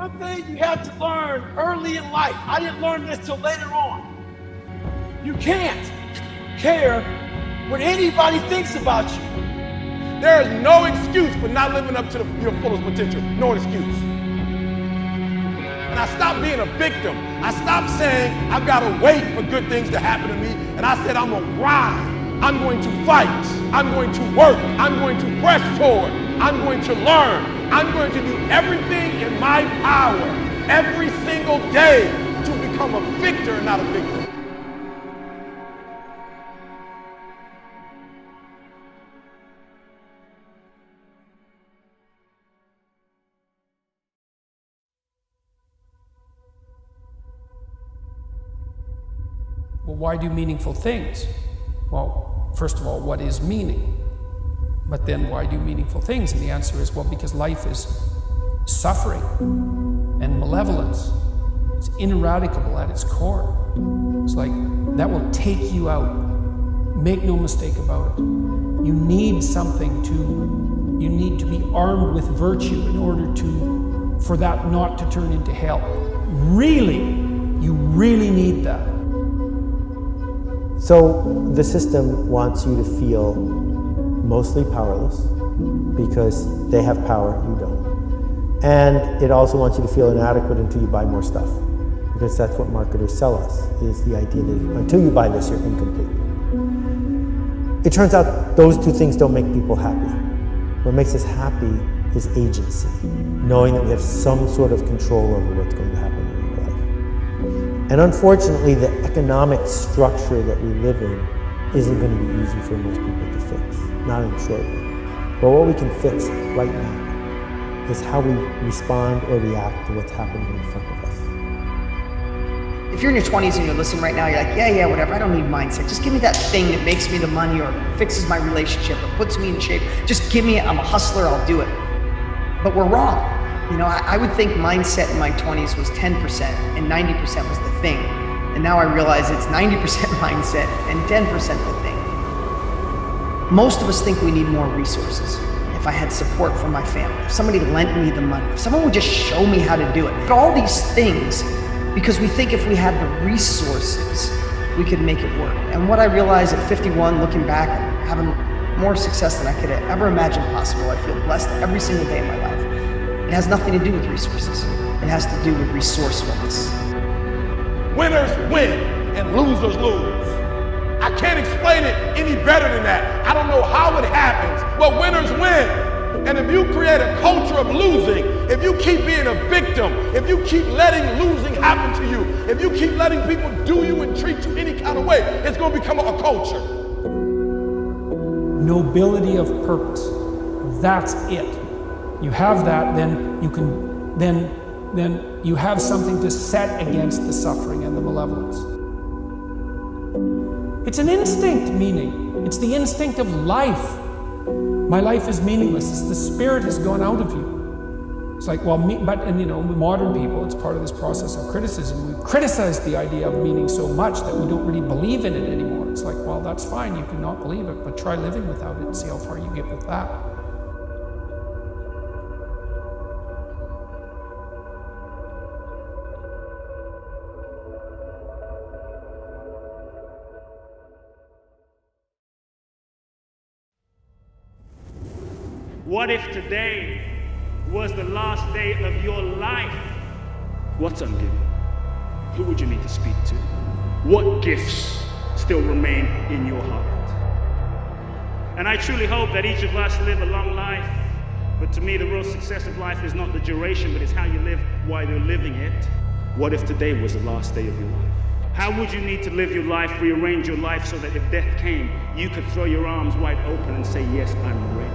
One thing you have to learn early in life, I didn't learn this till later on. You can't care what anybody thinks about you. There is no excuse for not living up to your fullest potential. No excuse. And I stopped being a victim. I stopped saying I've got to wait for good things to happen to me. And I said I'm going to grind. I'm going to fight. I'm going to work. I'm going to press forward. I'm going to learn. I'm going to do everything in my power every single day to become a victor and not a victim. Well, why do meaningful things? Well, first of all, what is meaning? But then why do meaningful things? And the answer is, well, because life is suffering and malevolence. It's ineradicable at its core. It's like, that will take you out. Make no mistake about it. You need something you need to be armed with virtue in order for that not to turn into hell. Really, you really need that. So the system wants you to feel mostly powerless because they have power, you don't. And it also wants you to feel inadequate until you buy more stuff, because that's what marketers sell us, is the idea that until you buy this, you're incomplete. It turns out those two things don't make people happy. What makes us happy is agency, knowing that we have some sort of control over what's going to happen in our life. And unfortunately, the economic structure that we live in isn't going to be easy for most people to fix, not in the short run. But what we can fix right now is how we respond or react to what's happening in front of us. If you're in your 20s and you're listening right now, you're like, yeah, whatever, I don't need mindset. Just give me that thing that makes me the money or fixes my relationship or puts me in shape. Just give me it, I'm a hustler, I'll do it. But we're wrong. You know, I would think mindset in my 20s was 10% and 90% was the thing. And now I realize it's 90% mindset and 10% the thing. Most of us think we need more resources. If I had support from my family, if somebody lent me the money, if someone would just show me how to do it. But all these things, because we think if we had the resources, we could make it work. And what I realized at 51, looking back, having more success than I could have ever imagined possible, I feel blessed every single day of my life. It has nothing to do with resources. It has to do with resourcefulness. Winners win and losers lose. I can't explain it any better than that. I don't know how it happens, but winners win. And if you create a culture of losing, if you keep being a victim, if you keep letting losing happen to you, if you keep letting people do you and treat you any kind of way, it's going to become a culture. Nobility of purpose. That's it. You have that, then you can, then you have something to set against the suffering and the malevolence. It's an instinct meaning. It's the instinct of life. My life is meaningless. It's the spirit has gone out of you. It's like, well, and you know, modern people, it's part of this process of criticism. We criticize the idea of meaning so much that we don't really believe in it anymore. It's like, well, that's fine, you can not believe it, but try living without it and see how far you get with that. What if today was the last day of your life? What's ungiven? Who would you need to speak to? What gifts still remain in your heart? And I truly hope that each of us live a long life. But to me, the real success of life is not the duration, but it's how you live while you're living it. What if today was the last day of your life? How would you need to live your life, rearrange your life so that if death came, you could throw your arms wide open and say, yes, I'm ready?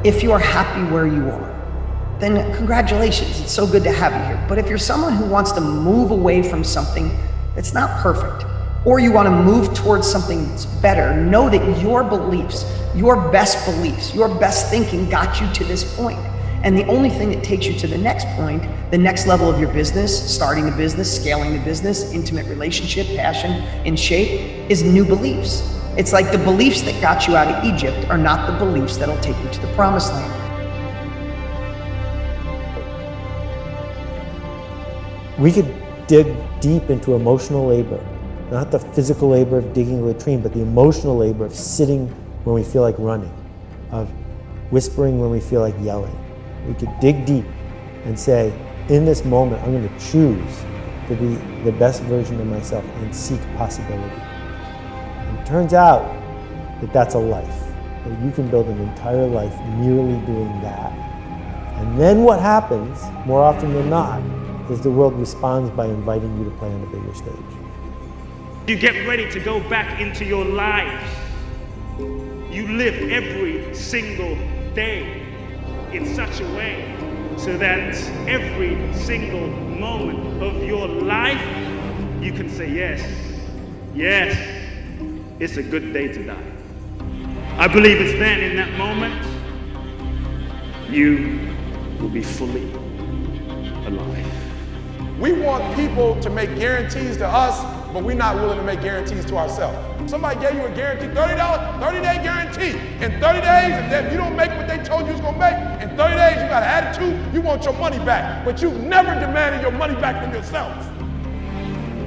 If you are happy where you are, then congratulations, it's so good to have you here. But if you're someone who wants to move away from something that's not perfect, or you want to move towards something that's better, know that your beliefs, your best thinking got you to this point. And the only thing that takes you to the next point, the next level of your business, starting a business, scaling the business, intimate relationship, passion, in shape, is new beliefs. It's like the beliefs that got you out of Egypt are not the beliefs that'll take you to the promised land. We could dig deep into emotional labor, not the physical labor of digging a latrine, but the emotional labor of sitting when we feel like running, of whispering when we feel like yelling. We could dig deep and say, in this moment, I'm going to choose to be the best version of myself and seek possibility. And it turns out that that's a life, that you can build an entire life merely doing that. And then what happens, more often than not, is the world responds by inviting you to play on a bigger stage. You get ready to go back into your lives. You live every single day in such a way so that every single moment of your life, you can say, yes, yes, it's a good day to die. I believe it's then, in that moment, you will be fully alive. We want people to make guarantees to us, but we're not willing to make guarantees to ourselves. Somebody gave you a guarantee, $30, 30-day guarantee. In 30 days, if you don't make what they told you was gonna make, in 30 days you got an attitude, you want your money back, but you've never demanded your money back from yourself.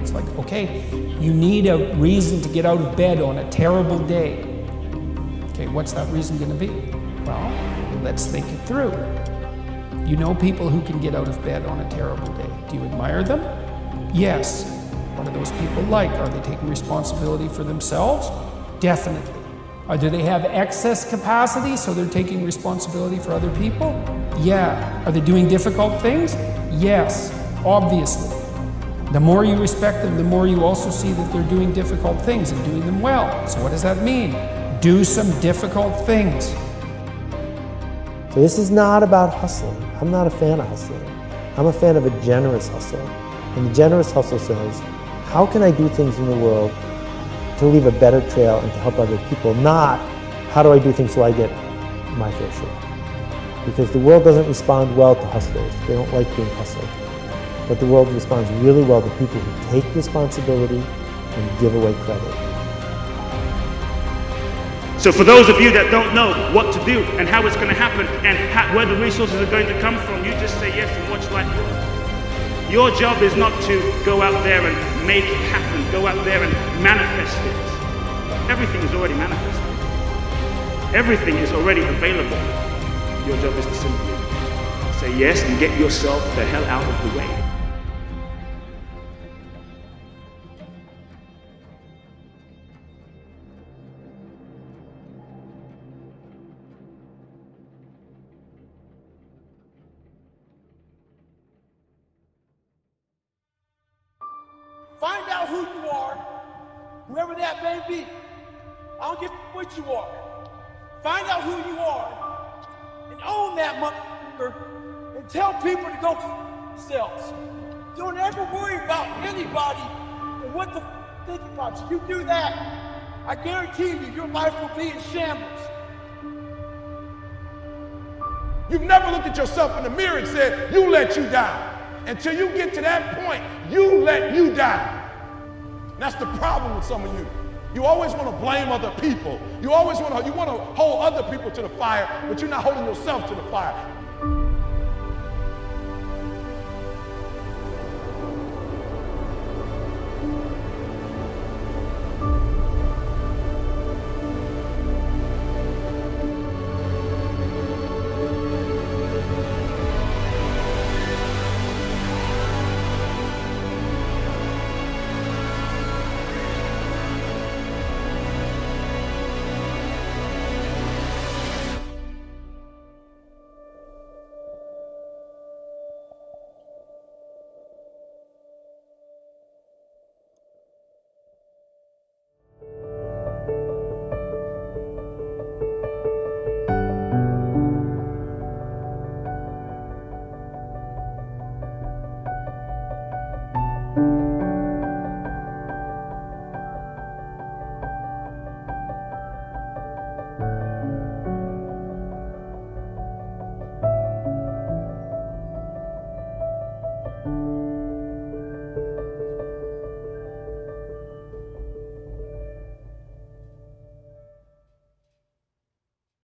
It's like, okay, you need a reason to get out of bed on a terrible day. Okay, what's that reason gonna be? Well, let's think it through. You know people who can get out of bed on a terrible day. Do you admire them? Yes. What are those people like? Are they taking responsibility for themselves? Definitely. Do they have excess capacity, so they're taking responsibility for other people? Yeah. Are they doing difficult things? Yes, obviously. The more you respect them, the more you also see that they're doing difficult things and doing them well. So what does that mean? Do some difficult things. So this is not about hustling. I'm not a fan of hustling. I'm a fan of a generous hustle. And the generous hustle says, how can I do things in the world to leave a better trail and to help other people? Not, how do I do things so I get my fair share? Because the world doesn't respond well to hustlers. They don't like being hustled. But the world responds really well to people who take responsibility and give away credit. So for those of you that don't know what to do and how it's going to happen and where the resources are going to come from, you just say yes and watch life grow. Your job is not to go out there and make it happen, go out there and manifest it. Everything is already manifested. Everything is already available. Your job is to simply say yes and get yourself the hell out of the way. Find out who you are, whoever that may be. I don't give what you are. Find out who you are and own that motherfucker and tell people to go themselves. Don't ever worry about anybody and what the think about you. You do that, I guarantee you, your life will be in shambles. You've never looked at yourself in the mirror and said, you let you down. Until you get to that point, you let you down. And that's the problem with some of you. You always want to blame other people. You want to hold other people to the fire, but you're not holding yourself to the fire.